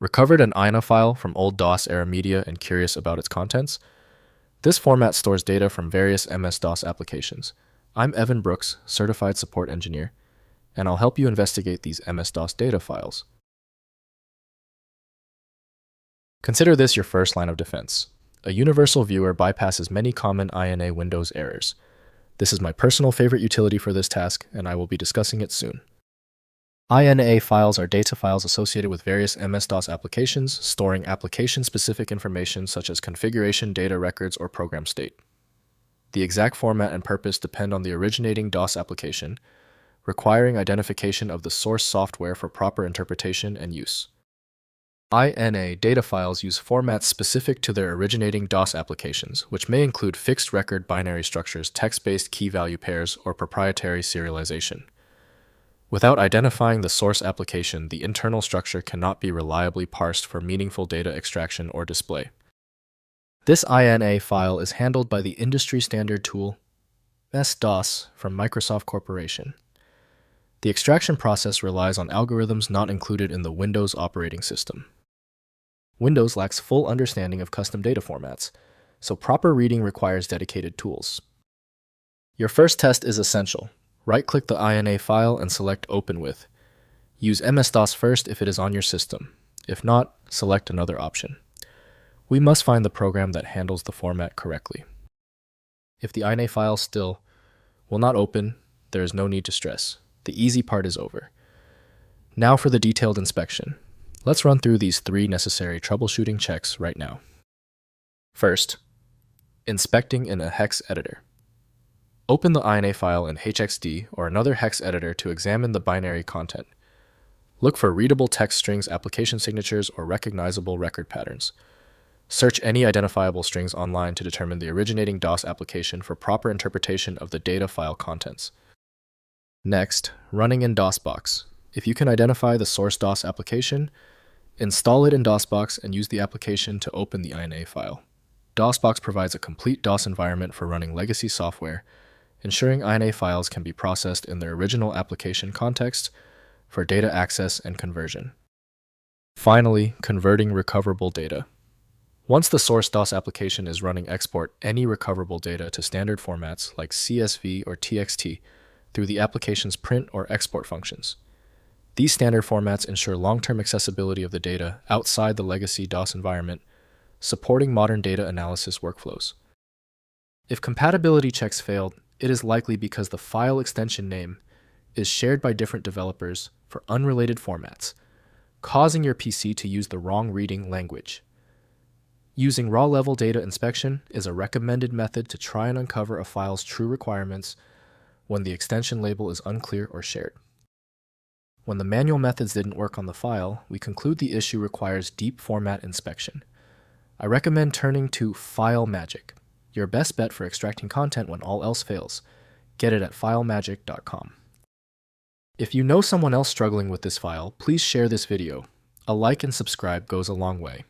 Recovered an INA file from old DOS-era media and curious about its contents? This format stores data from various MS-DOS applications. I'm Evan Brooks, Certified Support Engineer, and I'll help you investigate these MS-DOS data files. Consider this your first line of defense. A universal viewer bypasses many common INA Windows errors. This is my personal favorite utility for this task, and I will be discussing it soon. INA files are data files associated with various MS-DOS applications, storing application-specific information such as configuration, data records, or program state. The exact format and purpose depend on the originating DOS application, requiring identification of the source software for proper interpretation and use. INA data files use formats specific to their originating DOS applications, which may include fixed record binary structures, text-based key-value pairs, or proprietary serialization. Without identifying the source application, the internal structure cannot be reliably parsed for meaningful data extraction or display. This INA file is handled by the industry-standard tool MS-DOS from Microsoft Corporation. The extraction process relies on algorithms not included in the Windows operating system. Windows lacks full understanding of custom data formats, so proper reading requires dedicated tools. Your first test is essential. Right-click the INA file and select Open With. Use MS-DOS first if it is on your system. If not, select another option. We must find the program that handles the format correctly. If the INA file still will not open, there is no need to stress. The easy part is over. Now for the detailed inspection. Let's run through these 3 necessary troubleshooting checks right now. First, inspecting in a Hex Editor. Open the INA file in HXD or another Hex editor to examine the binary content. Look for readable text strings, application signatures, or recognizable record patterns. Search any identifiable strings online to determine the originating DOS application for proper interpretation of the data file contents. Next, running in DOSBox. If you can identify the source DOS application, install it in DOSBox and use the application to open the INA file. DOSBox provides a complete DOS environment for running legacy software, ensuring INA files can be processed in their original application context for data access and conversion. Finally, converting recoverable data. Once the source DOS application is running, export any recoverable data to standard formats like CSV or TXT through the application's print or export functions. These standard formats ensure long-term accessibility of the data outside the legacy DOS environment, supporting modern data analysis workflows. If compatibility checks failed, it is likely because the file extension name is shared by different developers for unrelated formats, causing your PC to use the wrong reading language. Using raw-level data inspection is a recommended method to try and uncover a file's true requirements when the extension label is unclear or shared. When the manual methods didn't work on the file, we conclude the issue requires deep format inspection. I recommend turning to FileMagic, your best bet for extracting content when all else fails. Get it at filemagic.com. If you know someone else struggling with this file, please share this video. A like and subscribe goes a long way.